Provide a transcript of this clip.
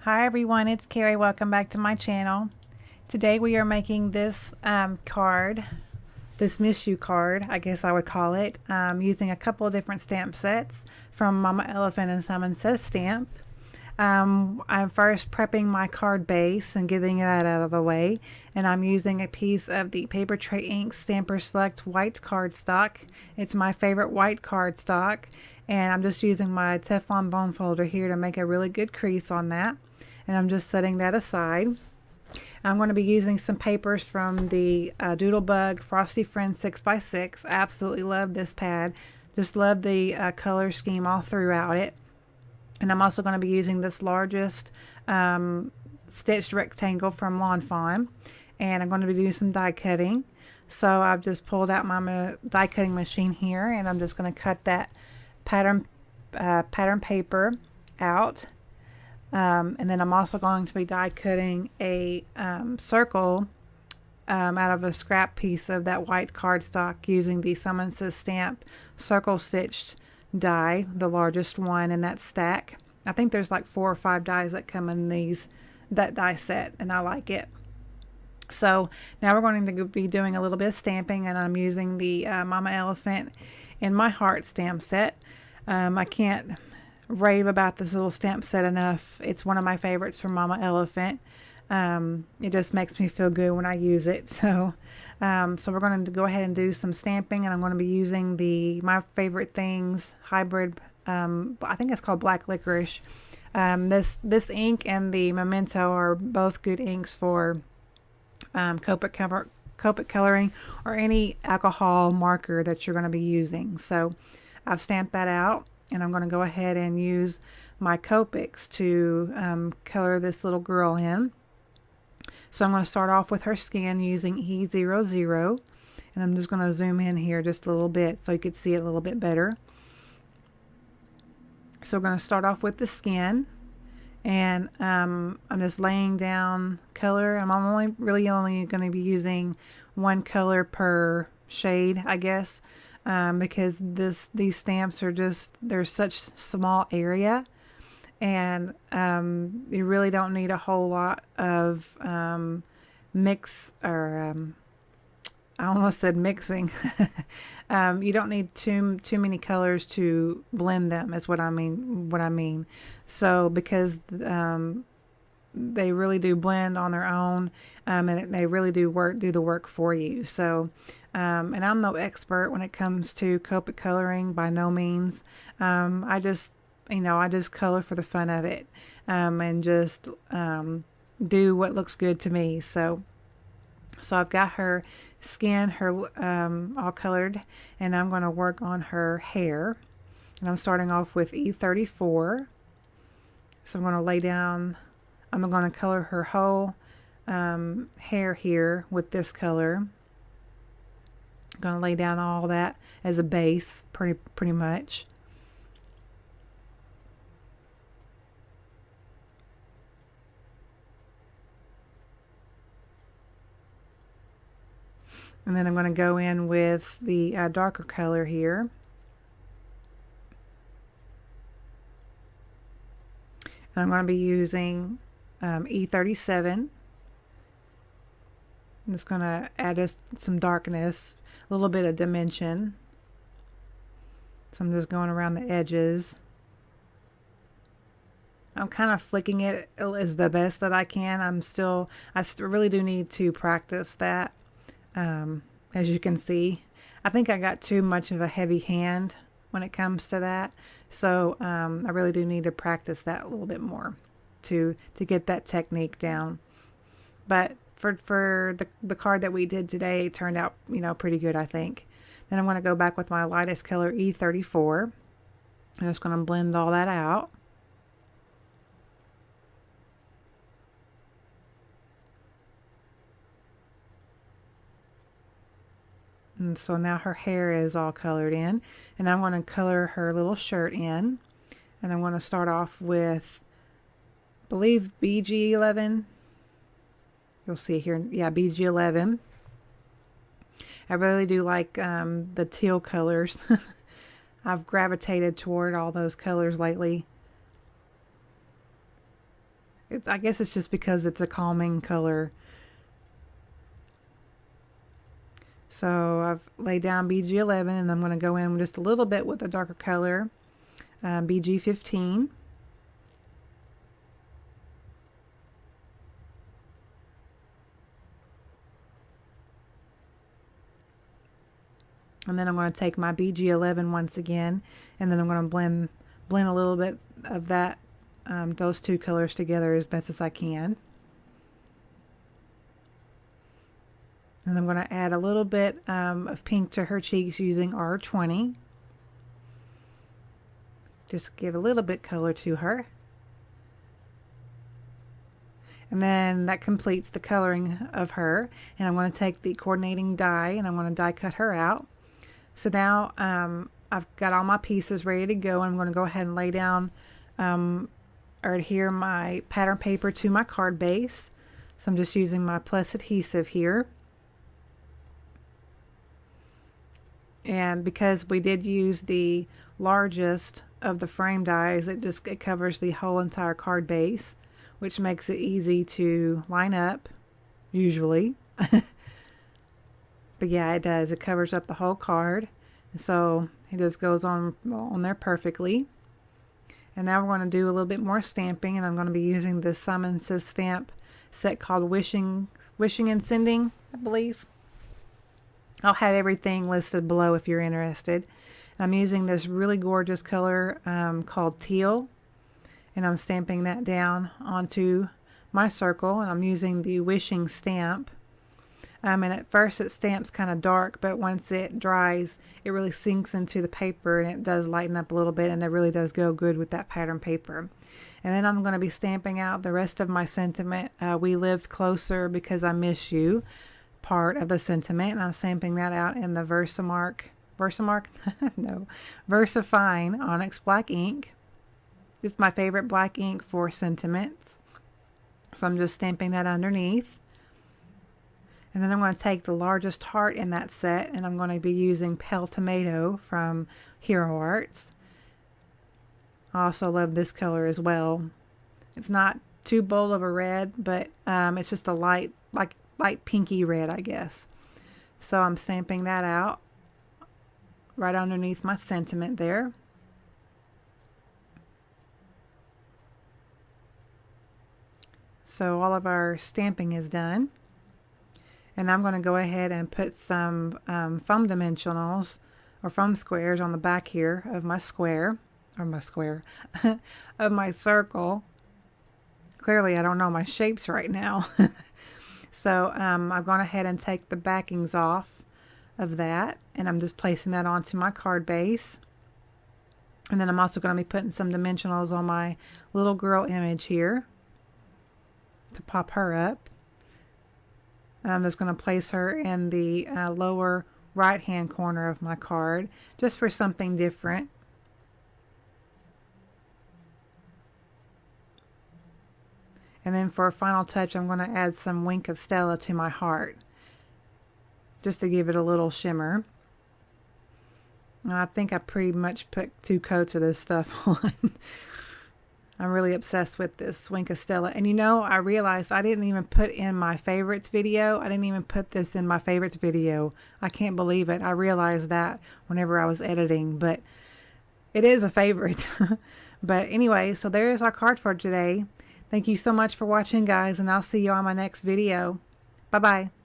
Hi everyone, it's Carrie. Welcome back to my channel. Today we are making this card, this miss you card, I guess I would call it, using a couple of different stamp sets from Mama Elephant and Someone Says Stamp. I'm first prepping my card base and getting that out of the way, and I'm using a piece of the PaperTrey Ink Stamper Select white cardstock. It's my favorite white cardstock, and I'm just using my Teflon bone folder here to make a really good crease on that, and I'm just setting that aside. I'm going to be using some papers from the Doodle Frosty Friend 6x6. I absolutely love this pad. Just love the color scheme all throughout it. And I'm also going to be using this largest stitched rectangle from Fawn, and I'm going to be doing some die cutting. So I've just pulled out my die cutting machine here, and I'm just going to cut that pattern paper out. And then I'm also going to be die cutting a circle out of a scrap piece of that white cardstock using the Someone Says Stamp circle stitched die, the largest one in that stack. I think there's like 4 or 5 dies that come in that die set, and I like it. So now we're going to be doing a little bit of stamping, and I'm using the Mama Elephant in My Heart stamp set. I can't rave about this little stamp set enough. It's one of my favorites from Mama Elephant. It just makes me feel good when I use it. So we're going to go ahead and do some stamping, and I'm going to be using the My Favorite Things hybrid. I think it's called Black Licorice. This ink and the Memento are both good inks for Copic coloring or any alcohol marker that you're going to be using. So I've stamped that out, and I'm going to go ahead and use my Copics to color this little girl in. So I'm going to start off with her skin using Hiiiiiii, and I'm just going to zoom in here just a little bit so you could see it a little bit better. So we're going to start off with the skin, and I'm just laying down color. I'm really only going to be using one color per shade, I guess, because these stamps are there's such small area. And you really don't need a whole lot of mix, or I almost said mixing. You don't need too many colors to blend them, is what I mean. So because they really do blend on their own, and they really do the work for you. So and I'm no expert when it comes to Copic coloring, by no means. I just color for the fun of it, and just do what looks good to me. So I've got her skin, all colored, and I'm going to work on her hair. And I'm starting off with E34. So I'm going to lay down, I'm going to color her whole hair here with this color. I'm going to lay down all that as a base, pretty much. And then I'm going to go in with the darker color here. And I'm going to be using E37. I'm just going to add some darkness, a little bit of dimension. So I'm just going around the edges. I'm kind of flicking it as the best that I can. I still really do need to practice that. As you can see, I think I got too much of a heavy hand when it comes to that. So I really do need to practice that a little bit more to get that technique down. But for the card that we did today, it turned out, pretty good, I think. Then I'm going to go back with my lightest color, E34. I'm just going to blend all that out. And so now her hair is all colored in, and I'm going to color her little shirt in, and I'm going to start off with, I believe, BG11. You'll see here, yeah, BG11. I really do like the teal colors. I've gravitated toward all those colors lately. I guess it's just because it's a calming color. So I've laid down BG11, and I'm going to go in just a little bit with a darker color, BG15. And then I'm going to take my BG11 once again, and then I'm going to blend a little bit of that, those two colors together as best as I can. And I'm going to add a little bit of pink to her cheeks using R20. Just give a little bit color to her. And then that completes the coloring of her. And I'm going to take the coordinating die and I'm going to die cut her out. So now I've got all my pieces ready to go. I'm going to go ahead and lay down or adhere my pattern paper to my card base. So I'm just using my plus adhesive here. And because we did use the largest of the frame dies, it covers the whole entire card base, which makes it easy to line up, usually. But yeah, it does. It covers up the whole card. And so it just goes on there perfectly. And now we're going to do a little bit more stamping, and I'm going to be using this Simon Says stamp set called Wishing and Sending, I believe. I'll have everything listed below if you're interested. I'm using this really gorgeous color called Teal, and I'm stamping that down onto my circle, and I'm using the Wishing stamp. And at first it stamps kind of dark, but once it dries, it really sinks into the paper and it does lighten up a little bit, and it really does go good with that pattern paper. And then I'm going to be stamping out the rest of my sentiment, We Lived Closer Because I Miss You, part of the sentiment, and I'm stamping that out in the VersaFine Onyx black ink. It's my favorite black ink for sentiments. So I'm just stamping that underneath. And then I'm going to take the largest heart in that set, and I'm going to be using Pale Tomato from Hero Arts. I also love this color as well. It's not too bold of a red, but it's just a light pinky red, I guess. So I'm stamping that out right underneath my sentiment there. So all of our stamping is done. And I'm going to go ahead and put some foam dimensionals or foam squares on the back here of my square, of my circle. Clearly I don't know my shapes right now. So I've gone ahead and take the backings off of that, and I'm just placing that onto my card base. And then I'm also going to be putting some dimensionals on my little girl image here to pop her up. And I'm just going to place her in the lower right hand corner of my card just for something different. And then for a final touch, I'm going to add some Wink of Stella to my heart, just to give it a little shimmer. And I think I pretty much put 2 coats of this stuff on. I'm really obsessed with this Wink of Stella. And you know, I realized I didn't even put in my favorites video. I didn't even put this in my favorites video. I can't believe it. I realized that whenever I was editing, but it is a favorite. But anyway, so there's our card for today. Thank you so much for watching, guys, and I'll see you on my next video. Bye-bye.